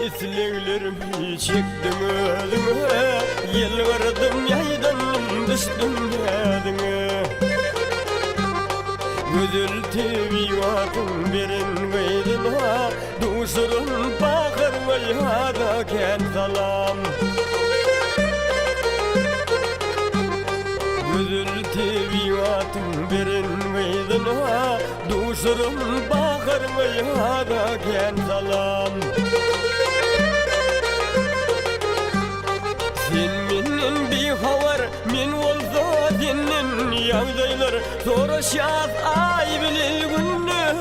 İsleglerimi çektim özüme, yılvardım yaydan düştüm yadına. Güzel tevivatın birin gaydına, duşurun bakırmay hada ken salam. Güzel tevivatın birin gaydına, duşurun bakırmay hada ken salam. Senin bir havar min olsa senin yağdaylar soruşat ay bilil günler.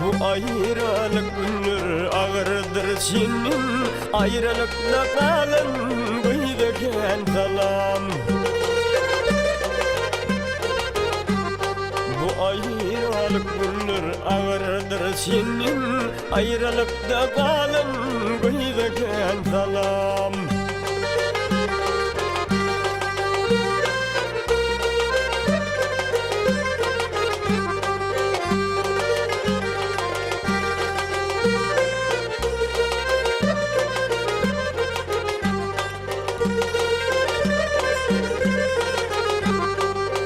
Bu ayrılık günler ağırdır senin, ayrılıkta kalan bıydıken salam. Bu ayrılık günler ağırdır senin, ayrılıkta kalan bıydıken salam.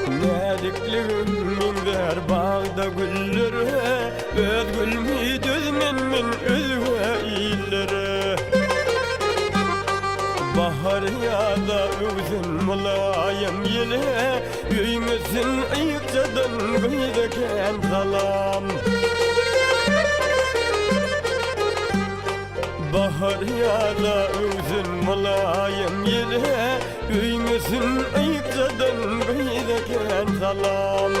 Nedikliğimler bağda güllere, öz gülmü düzmen min özve illere. Bahar yada üzün mulayim yele, üymesin ayıkçadan gıydeken salam. Bahar yada üzün mulayim yele, üymesin ayıkçadan gıydeken salam.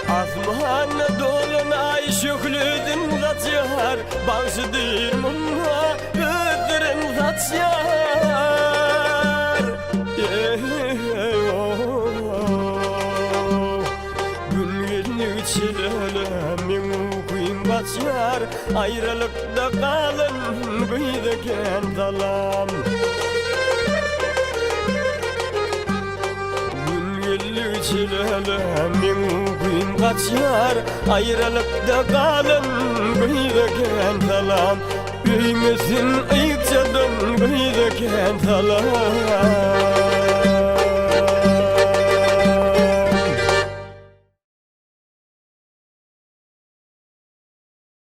Asmana dolan ay şüklüdün zatçıhar, bağışıdır munna ötürün zatçıhar. Gün geldi çilemin ukuyum batşar, ayrılıkta kalın bıydıken salam. Çilemin gün kaçar, ayrılıkta kalın bıydıken salam. Üymesin ayıkçadan bıydıken salam.